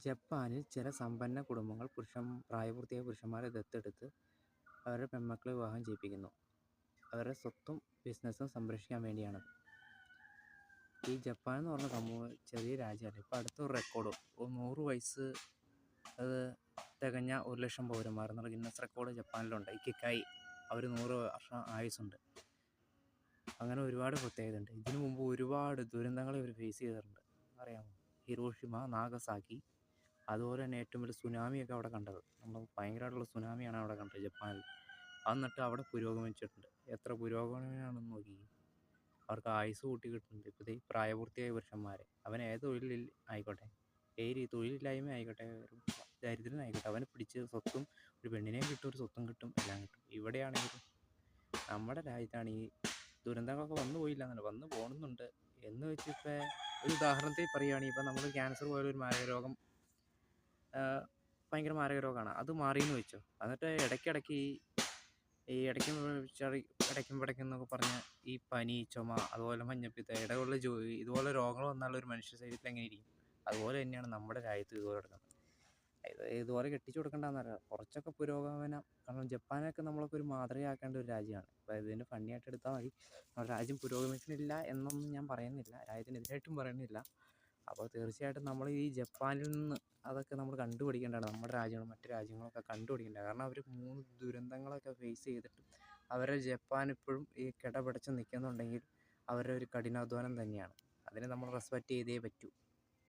ജപ്പാനിൽ ചില സമ്പന്ന കുടുംബങ്ങൾ പ്രായപൂർത്തിയായ പുരുഷന്മാരെ ദത്തെടുത്ത് അവരുടെ പെൺമക്കളെ വിവാഹം ചെയ്യിപ്പിക്കുന്നു. അവരുടെ സ്വത്തും ബിസിനസ്സും സംരക്ഷിക്കാൻ വേണ്ടിയാണത്. ഈ ജപ്പാൻ എന്ന് പറഞ്ഞ സമൂഹം ചെറിയ രാജ്യമല്ല. ഇപ്പോൾ അടുത്തൊരു റെക്കോർഡ് 100 വയസ്സ് അത് തികഞ്ഞ 1,00,000 പൗരന്മാർ എന്നുള്ള ഗിന്നസ് റെക്കോർഡ് ജപ്പാനിലുണ്ട്. ഇക്കിക്കായി അവർ 100 വർഷം ആയുസ്സുണ്ട്. അങ്ങനെ ഒരുപാട് പ്രത്യേകതയുണ്ട്. ഇതിനു മുമ്പ് ഒരുപാട് ദുരന്തങ്ങൾ ഇവർ ഫേസ് ചെയ്തിട്ടുണ്ട്. അറിയാമോ? ഹിരോഷിമ, നാഗസാക്കി, അതുപോലെ തന്നെ ഏറ്റവും വലിയ സുനാമിയൊക്കെ അവിടെ കണ്ടത്. നമ്മൾ ഭയങ്കരമായിട്ടുള്ള സുനാമിയാണ് അവിടെ കണ്ടത് ജപ്പാനിൽ. എന്നിട്ട് അവിടെ പുരോഗമിച്ചിട്ടുണ്ട്. എത്ര പുരോഗമനമാണെന്ന് നോക്കി. അവർക്ക് ആയുസ് കൂട്ടി കിട്ടുന്നുണ്ട്. ഇപ്പോൾ ഈ പ്രായപൂർത്തിയായ പുരുഷന്മാരെ അവൻ ഏത് തൊഴിലിൽ ആയിക്കോട്ടെ, ഏത് തൊഴിലില്ലായ്മ ആയിക്കോട്ടെ, ദരിദ്രനായിക്കോട്ടെ, അവന് പിടിച്ച് സ്വത്തും ഒരു പെണ്ണിനെയും കിട്ടും, ഒരു സ്വത്തും കിട്ടും, എല്ലാം കിട്ടും. ഇവിടെയാണെങ്കിൽ നമ്മുടെ രാജ്യത്താണ് ഈ ദുരന്തങ്ങളൊക്കെ വന്നു പോയില്ല എന്നല്ല, വന്നു പോകുന്നുണ്ട്. എന്ന് വെച്ചിപ്പോൾ ഒരു ഉദാഹരണത്തിൽ പറയുകയാണെങ്കിൽ ഇപ്പം നമ്മൾ ക്യാൻസർ പോലൊരു മാരകരോഗം ഭയങ്കര മാരക രോഗമാണ്. അത് മാറിയെന്ന് വെച്ചോ. എന്നിട്ട് ഇടയ്ക്കിടയ്ക്ക് ഈ ഇടയ്ക്കും എന്നൊക്കെ പറഞ്ഞ് ഈ പനി, ചുമ, അതുപോലെ മഞ്ഞപ്പിത്തം, ഇതുപോലെ രോഗങ്ങൾ വന്നാൽ ഒരു മനുഷ്യ ശരീരത്തിൽ എങ്ങനെ ഇരിക്കും? അതുപോലെ തന്നെയാണ് നമ്മുടെ രാജ്യത്ത് ഇതുപോലെ കിടക്കുന്നത്. ഇതുപോലെ കെട്ടിച്ചു കൊടുക്കേണ്ടതെന്നറിയാം. കുറച്ചൊക്കെ പുരോഗമനം. കാരണം ജപ്പാനൊക്കെ നമ്മളൊക്കെ ഒരു മാതൃകയാക്കേണ്ട ഒരു രാജ്യമാണ്. അപ്പോൾ ഇതിന് ഫണ്ണിയായിട്ട് എടുത്താൽ മതി. നമ്മുടെ രാജ്യം പുരോഗമിക്കുന്നില്ല എന്നൊന്നും ഞാൻ പറയുന്നില്ല, രാജ്യത്തിനെതിരായിട്ടും പറയുന്നില്ല. അപ്പോൾ തീർച്ചയായിട്ടും നമ്മൾ ഈ ജപ്പാനിൽ നിന്ന് അതൊക്കെ നമ്മൾ കണ്ടുപിടിക്കേണ്ടതാണ്. നമ്മുടെ രാജ്യങ്ങളും മറ്റു രാജ്യങ്ങളൊക്കെ കണ്ടുപിടിക്കേണ്ടത്. കാരണം അവർ 3 ദുരന്തങ്ങളൊക്കെ ഫേസ് ചെയ്തിട്ട് അവരുടെ ജപ്പാൻ ഇപ്പോഴും ഈ കിടപിടിച്ച് നിൽക്കുന്നുണ്ടെങ്കിൽ അവരുടെ ഒരു കഠിനാധ്വാനം തന്നെയാണ്. അതിനെ നമ്മൾ റെസ്പെക്റ്റ് ചെയ്തേ പറ്റൂ.